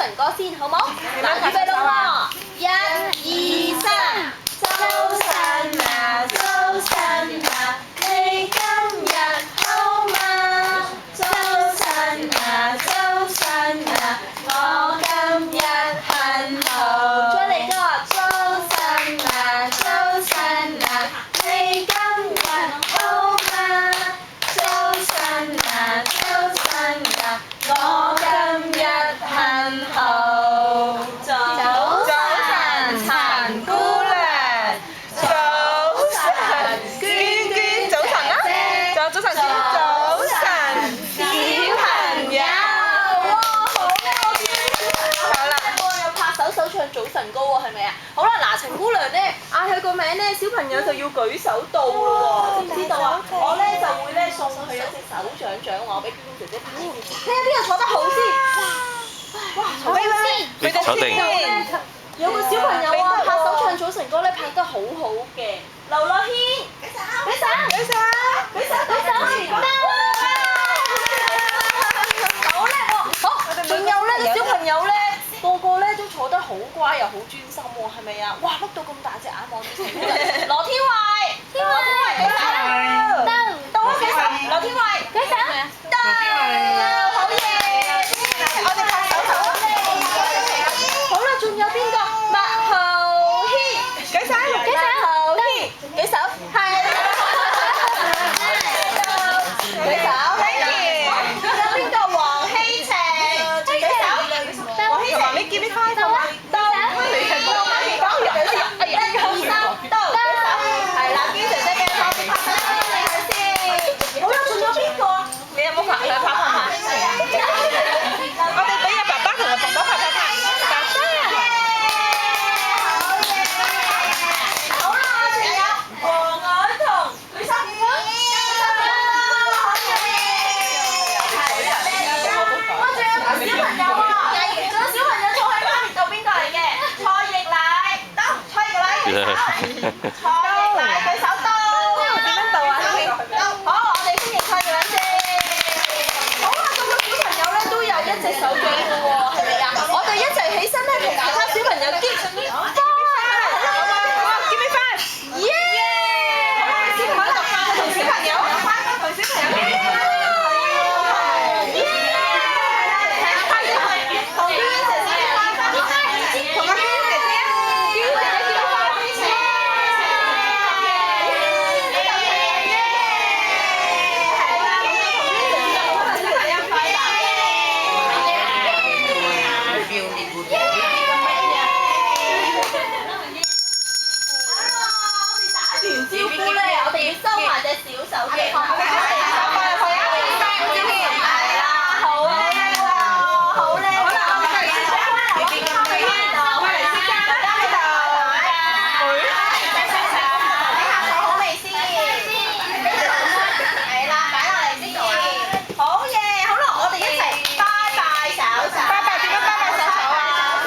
晨歌先，好冇？嗱，預備啦喎，1、2、3，早晨啊，早晨啊，你今日好嗎？早晨啊，早晨啊，我今日很好。再嚟個，早晨啊，早晨啊，你今日好嗎？早晨啊，早晨啊，我今日很好。早晨，陳姑娘。早晨，娟娟。早晨啊！仲有早晨先。早晨，小朋友。哇，好啊！好啦，又拍手唱早晨歌喎，係咪啊？好啦，嗱，陳姑娘咧嗌佢個名咧，小朋友就要舉手到咯喎，知唔知道啊？我咧就會咧送佢一隻手掌獎，話俾娟娟姐姐拍。睇下邊個坐得好先。哇，坐低先。你坐定。有個小朋友啊，拍手唱早晨歌咧，拍得好好嘅。劉樂軒，舉手，舉手，舉手，舉手，好叻喎！好，仲有咧個小朋友咧，個個咧都坐得好乖又好專心喎，係咪啊？哇，碌到咁大隻眼望住前面嘅羅天慧，天慧舉手，到啊舉手，羅天慧舉手，到，好嘢！我哋拍手好叻！好啦，仲有邊個？麥浩軒，舉手，舉手，浩軒，舉手，係。舉手，仲有邊個？黃希晴，舉手，黃希晴，你見唔見開到啊？到，到，1、2、3，到，舉手，係啦，娟姐姐嘅後面拍手俾佢先。好啦，仲有邊個？你有冇拍？嚟拍拍。我哋俾阿爸爸同阿婆婆拍拍拍。好啦，我仲有黃凱彤，舉手。我仲有個小朋友喎，仲有小朋友坐喺媽咪度，邊個嚟嘅？蔡奕乃，到，蔡奕乃舉手。蔡奕乃舉手到。點樣到啊？好，我哋歡迎蔡奕乃先。好啦，咁個小朋友咧都有一隻手掌嘅喎，係咪啊？我哋一齊起身咧，同其他小朋友擊花。Give me five！耶！好啦，小朋友同小朋友，同小朋友。招呼咧，我哋要收埋隻小手嘅。